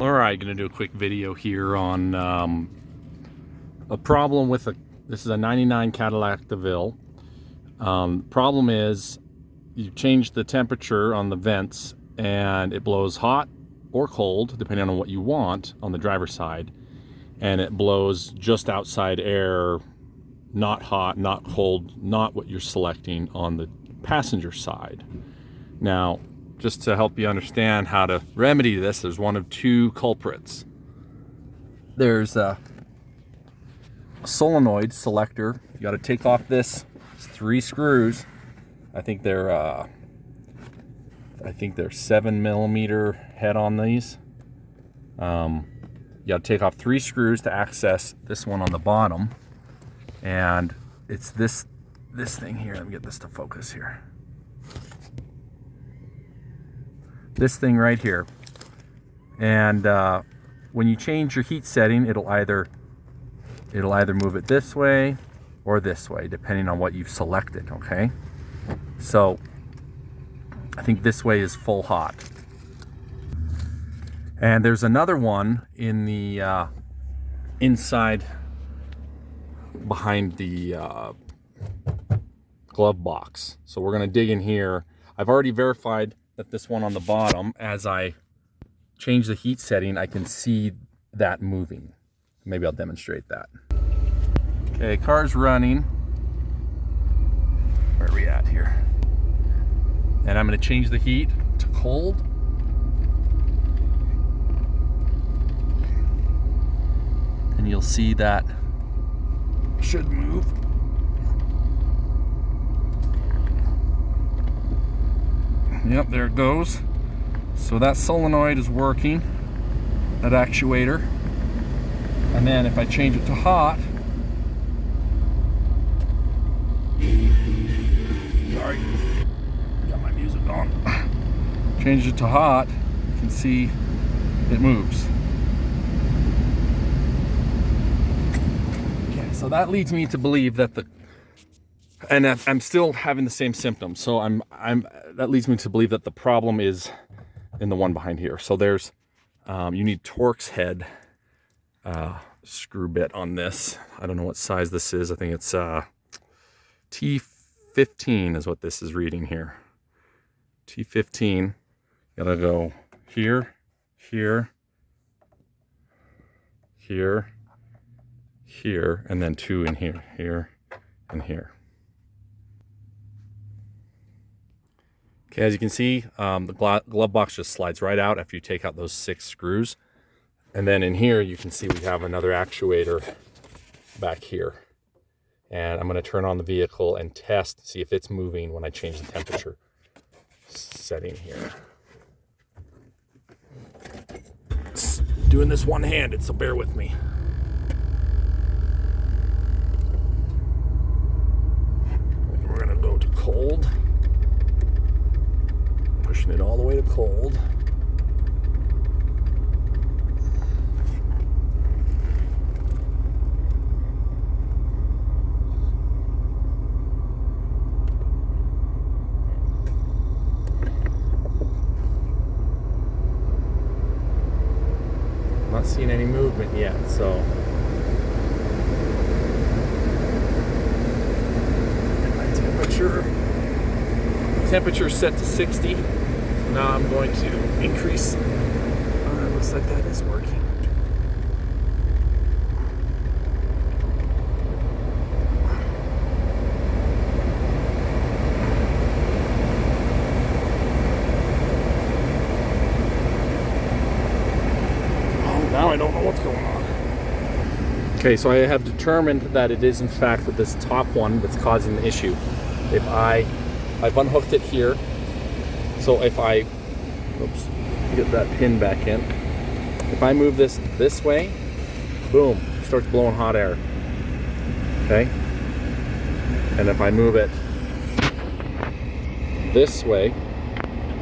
Alright, gonna do a quick video here on a problem with this is a 99 Cadillac Deville. Problem is you change the temperature on the vents and it blows hot or cold depending on what you want on the driver's side, and it blows just outside air, not hot, not cold, not what you're selecting on the passenger side. Now, just to help you understand how to remedy this, there's one of two culprits. There's a solenoid selector. You got to take off this 3 screws. I think they're 7mm head on these. You got to take off 3 screws to access this one on the bottom, and it's this thing here. Let me get this to focus here. This thing right here. And when you change your heat setting, it'll either move it this way or this way, depending on what you've selected. Okay, so I think this way is full hot. And there's another one in the inside behind the glove box. So we're going to dig in here. I've already verified that this one on the bottom, as I change the heat setting, I can see that moving. Maybe I'll demonstrate that. Okay, car's running. Where are we at here? And I'm going to change the heat to cold. And you'll see that should move. Yep, there it goes. So that solenoid is working, that actuator. And then if I change it to hot, sorry, got my music on. Change it to hot, you can see it moves. Okay, so that leads me to believe that and I'm still having the same symptoms. So that leads me to believe that the problem is in the one behind here. So there's, you need Torx head screw bit on this. I don't know what size this is. I think it's T15 is what this is reading here. T15. Gotta go here, here, here, here, and then 2 in here, here, and here. Okay, as you can see, the glove box just slides right out after you take out those 6 screws. And then in here, you can see we have another actuator back here. And I'm going to turn on the vehicle and test, see if it's moving when I change the temperature setting here. Doing this one-handed, so bear with me. We're going to go to cold. Pushing it all the way to cold. I'm not seeing any movement yet, so my temperature set to 60. Now I'm going to increase. Looks like that is working. Oh, now I don't know what's going on. Okay, so I have determined that it is in fact that this top one that's causing the issue. If I've unhooked it here. So if I, oops, get that pin back in. If I move this way, boom, it starts blowing hot air. Okay? And if I move it this way,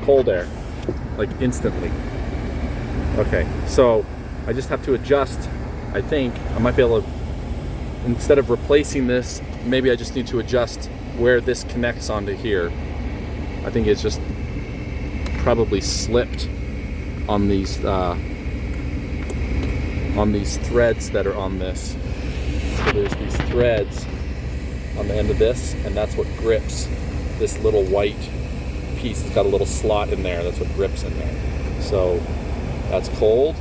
cold air, like instantly. Okay, so I just have to adjust. I think I might be able to, instead of replacing this, maybe I just need to adjust where this connects onto here. I think it's just probably slipped on these on these threads that are on this. So there's these threads on the end of this, and that's what grips this little white piece. It's got a little slot in there. That's what grips in there. So that's cold,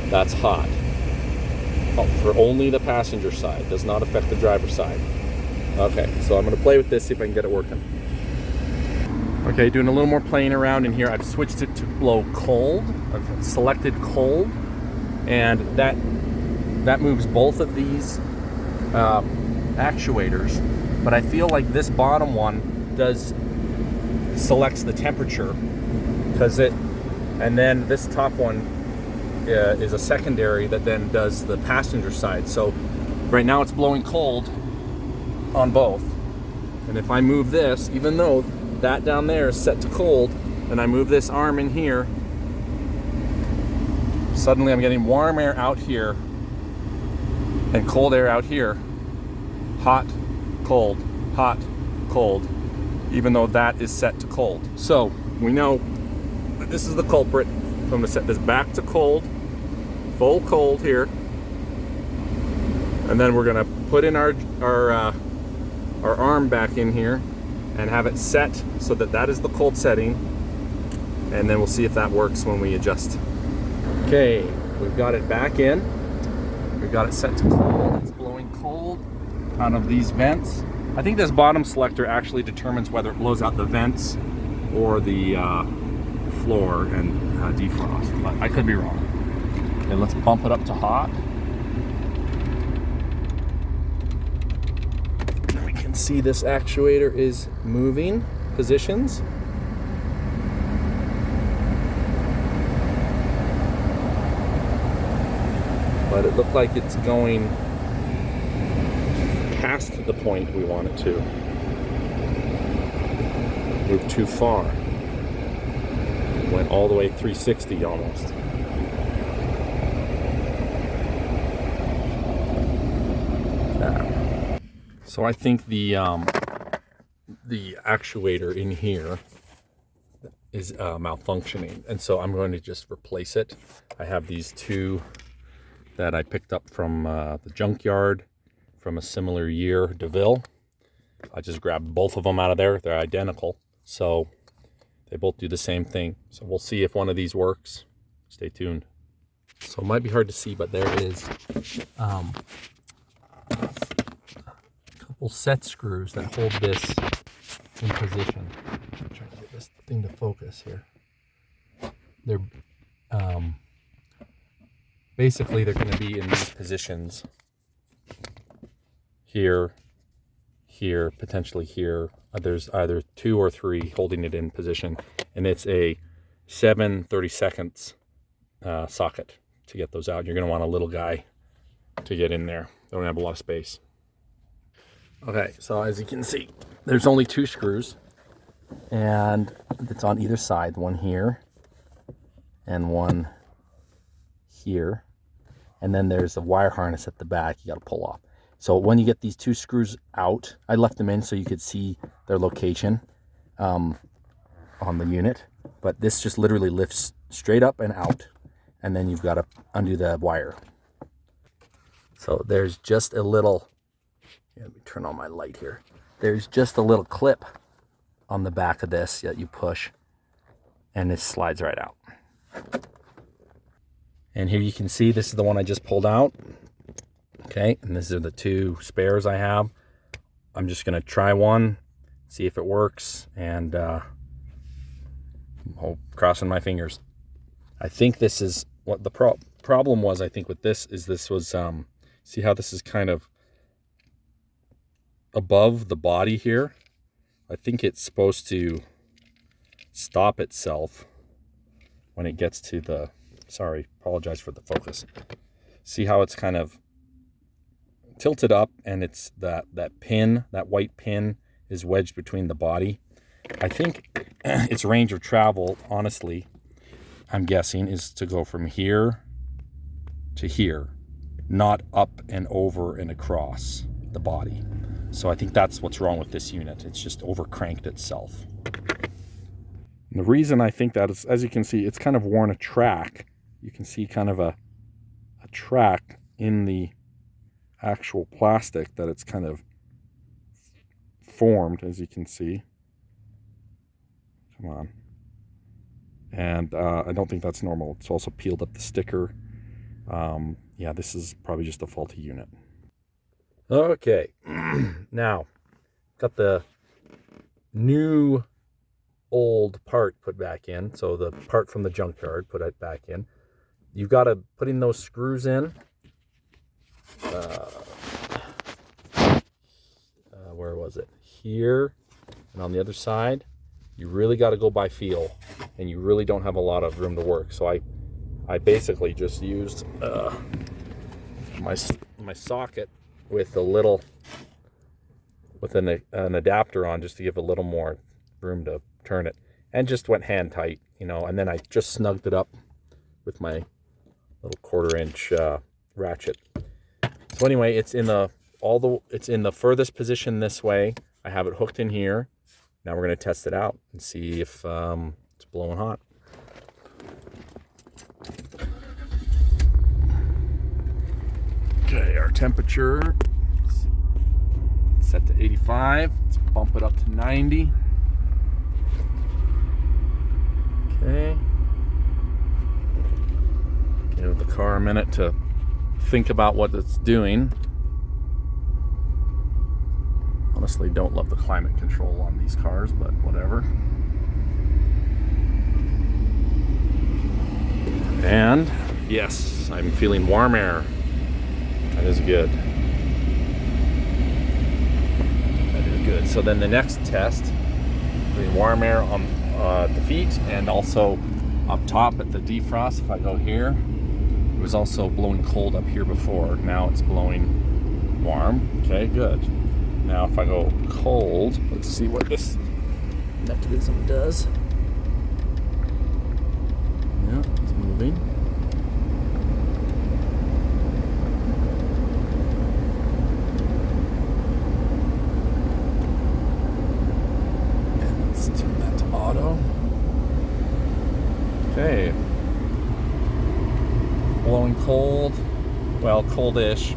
that's hot. For only the passenger side, does not affect the driver's side. Okay, so I'm gonna play with this, see if I can get it working. Okay, doing a little more playing around in here. I've switched it to blow cold. I've selected cold, and that moves both of these actuators, but I feel like this bottom one selects the temperature, and then this top one is a secondary that then does the passenger side. So right now it's blowing cold on both, and if I move this, even though that down there is set to cold, and I move this arm in here, suddenly I'm getting warm air out here and cold air out here. Hot, cold, even though that is set to cold. So we know that this is the culprit. So I'm going to set this back to cold, full cold here, and then we're going to put in our arm back in here and have it set so that that is the cold setting, and then we'll see if that works when we adjust. Okay, we've got it back in. We've got it set to cold. It's blowing cold out of these vents. I think this bottom selector actually determines whether it blows out the vents or the floor and defrost, but I could be wrong. Okay, let's bump it up to hot. And we can see this actuator is moving positions. But it looked like it's going past the point we want it to. Moved too far. Went all the way 360 almost. So I think the actuator in here is malfunctioning, and so I'm going to just replace it. I have these two that I picked up from the junkyard from a similar year, Deville. I just grabbed both of them out of there. They're identical, so they both do the same thing. So we'll see if one of these works. Stay tuned. So it might be hard to see, but there is a couple set screws that hold this in position. I'm trying to get this thing to focus here. They're basically they're going to be in these positions. Here, here, potentially here. There's either 2 or 3 holding it in position, and it's a 7/32 socket to get those out. You're going to want a little guy to get in there. They don't have a lot of space. Okay, so as you can see, there's only 2 screws, and it's on either side. One here and one here, and then there's a wire harness at the back you got to pull off. So when you get these 2 screws out, I left them in so you could see their location on the unit, but this just literally lifts straight up and out, and then you've got to undo the wire. So there's just a little, let me turn on my light here. There's just a little clip on the back of this that you push, and it slides right out. And here you can see this is the one I just pulled out. Okay, and these are the 2 spares I have. I'm just going to try one, see if it works, and crossing my fingers. I think this is what the problem was. I think with this was see how this is kind of above the body here. I think it's supposed to stop itself when it gets to the, sorry, apologize for the focus. See how it's kind of tilted up, and it's that pin, that white pin is wedged between the body. I think its range of travel, honestly, I'm guessing, is to go from here to here, not up and over and across the body. So I think that's what's wrong with this unit. It's just overcranked itself. And the reason I think that is, as you can see, it's kind of worn a track. You can see kind of a track in the actual plastic that it's kind of formed, as you can see. Come on. And I don't think that's normal. It's also peeled up the sticker. Yeah, this is probably just a faulty unit. Okay, now got the new old part put back in. So the part from the junkyard, put it back in. You've got to put in those screws in. Where was it? Here, and on the other side. You really got to go by feel, and you really don't have a lot of room to work. So I basically just used my socket with a little, with an adapter on, just to give a little more room to turn it, and just went hand tight, you know. And then I just snugged it up with my little 1/4-inch ratchet. So anyway, it's in the furthest position this way. I have it hooked in here. Now we're going to test it out and see if it's blowing hot. Okay, our temperature is set to 85. Let's bump it up to 90. Okay. Give the car a minute to think about what it's doing. Honestly, don't love the climate control on these cars, but whatever. And yes, I'm feeling warm air. That is good. That is good. So then the next test, putting warm air on the feet and also up top at the defrost. If I go here, it was also blowing cold up here before. Now it's blowing warm. Okay, good. Now if I go cold, let's see what this mechanism does. Yeah, it's moving. And let's turn that to auto. Okay. Blowing cold. Well, coldish.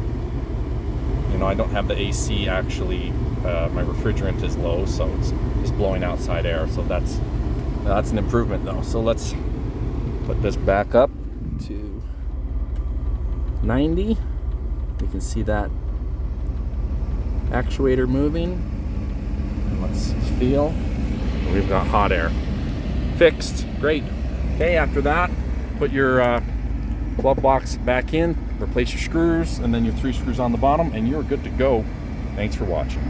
You know, I don't have the AC actually. My refrigerant is low, so it's just blowing outside air. So that's an improvement, though. So let's put this back up to 90. You can see that actuator moving. And let's feel. We've got hot air. Fixed. Great. Okay, after that, put your glove box back in, replace your screws, and then your 3 screws on the bottom, and you're good to go. Thanks for watching.